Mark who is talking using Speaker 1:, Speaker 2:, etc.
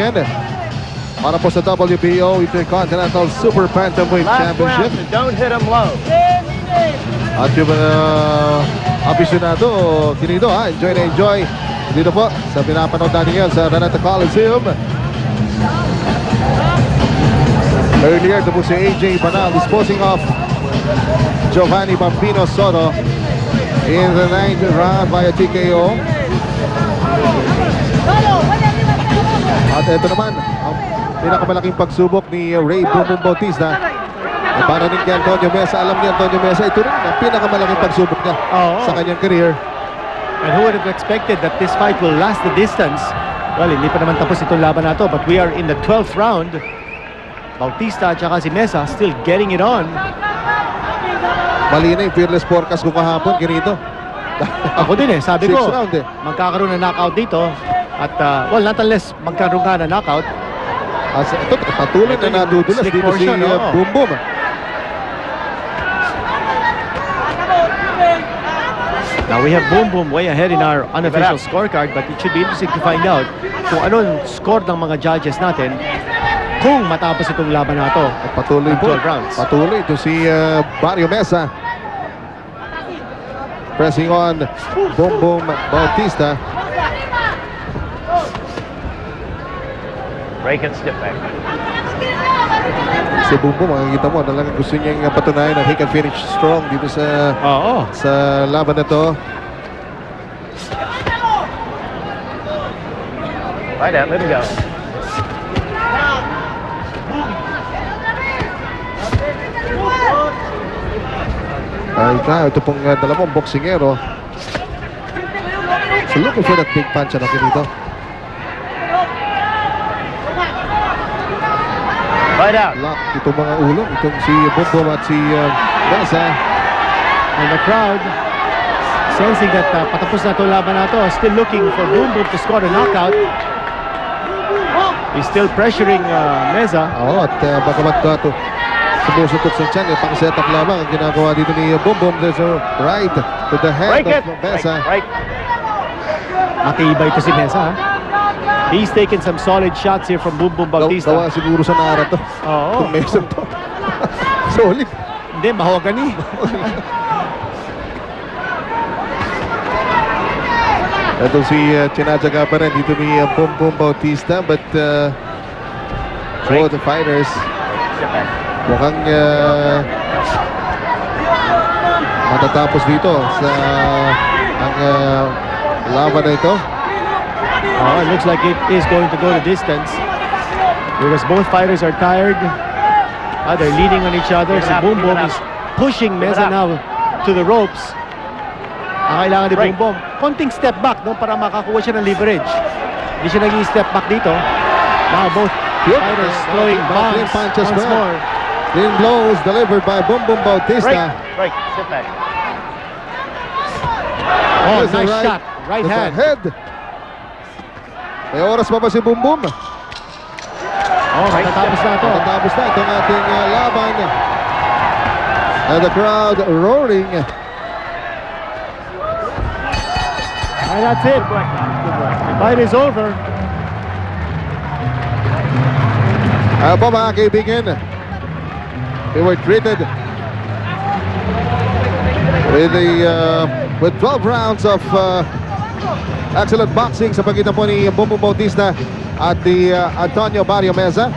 Speaker 1: kaibigan. Para po sa WBO Intercontinental Super Bantamweight Championship.
Speaker 2: Don't hit him low.
Speaker 1: At yung mga aficionado, kinito ha, enjoy na enjoy. Dito po sa pinapanood natin ngayon sa Araneta Coliseum. Earlier, ito po si AJ Banal disposing of Giovanni Bambino Soto in the 9th round via TKO. At ito naman, ang pinakamalaking pagsubok ni Ray Boom Boom Bautista. Para rin kay Antonio Mesa. Alam ni Antonio Mesa, ito rin ang pinakamalaking pagsubok niya sa kanyang career.
Speaker 2: And who would have expected that this fight will last the distance? Well, hindi pa naman tapos itong laban na to, but we are in the 12th round. Bautista at saka si Mesa still getting it on.
Speaker 1: Mali na yung fearless forecast ko kahapon, ganito.
Speaker 2: Ako din sabi ko,
Speaker 1: round
Speaker 2: magkakaroon na knockout dito. At, well, not unless magkaroon ka na knockout.
Speaker 1: Ito, patuloy na nadudulas dito si Boom Boom.
Speaker 2: Now we have Boom Boom way ahead in our unofficial scorecard, but it should be interesting to find out kung anong score ng mga judges natin kung matapos itong laban na ito.
Speaker 1: At patuloy po. Patuloy ito si Barrio Mesa. Pressing on Boom Boom Bautista.
Speaker 2: Break and step back.
Speaker 1: Si Boom Boom, makikita mo, talagang gusto niyang patunayan na he can finish strong dito sa sa laban na to.
Speaker 2: Right out, let me go.
Speaker 1: Ito pong dalawang boksingero. So looking for that big punch na dito.
Speaker 2: Right out.
Speaker 1: Lock itong mga ulo. Itong si Boom Boom at si Mesa.
Speaker 2: And the crowd sensing that patapos na itong laban na ito, still looking for Boom Boom to score a knockout. He's still pressuring Mesa.
Speaker 1: Oo, at bagamat ito sumusutok sa tiyan, pang setup lamang ang ginagawa dito ni Boom Boom. There's a right to the head of Mesa.
Speaker 2: Matibay ito si Mesa, ha? He's taken some solid shots here from Boom Boom Bautista.
Speaker 1: Gawa siguro sa nara to.
Speaker 2: Oo.
Speaker 1: Itong Mesa to. Solid.
Speaker 2: Hindi, mahogany.
Speaker 1: Ito si Chinadjaga pa rin dito ni Boom Boom Bautista. But for the fighters, mukhang matatapos dito sa ang laban na ito.
Speaker 2: It looks like it is going to go the distance because both fighters are tired. They're leaning on each other. Si Boom Boom is pushing Mesa now to the ropes. Ang kailangan ni Boom Boom, konting step back para makakuha siya ng leverage. Hindi siya naging step back dito. Now both fighters throwing bombs once more.
Speaker 1: Clean blows delivered by Boom Boom Bautista.
Speaker 2: Break, sit back. Oh, nice shot. Right hand.
Speaker 1: May oras pa ba si Boom Boom?
Speaker 2: Matatapos na ito.
Speaker 1: Matatapos na itong ating laban. And the crowd roaring.
Speaker 2: And that's it. The fight is over.
Speaker 1: Po mga kaibigan, they were treated with 12 rounds of excellent boxing sa pagitan po ni Boom Boom Bautista at ni Antonio Barrio Mesa.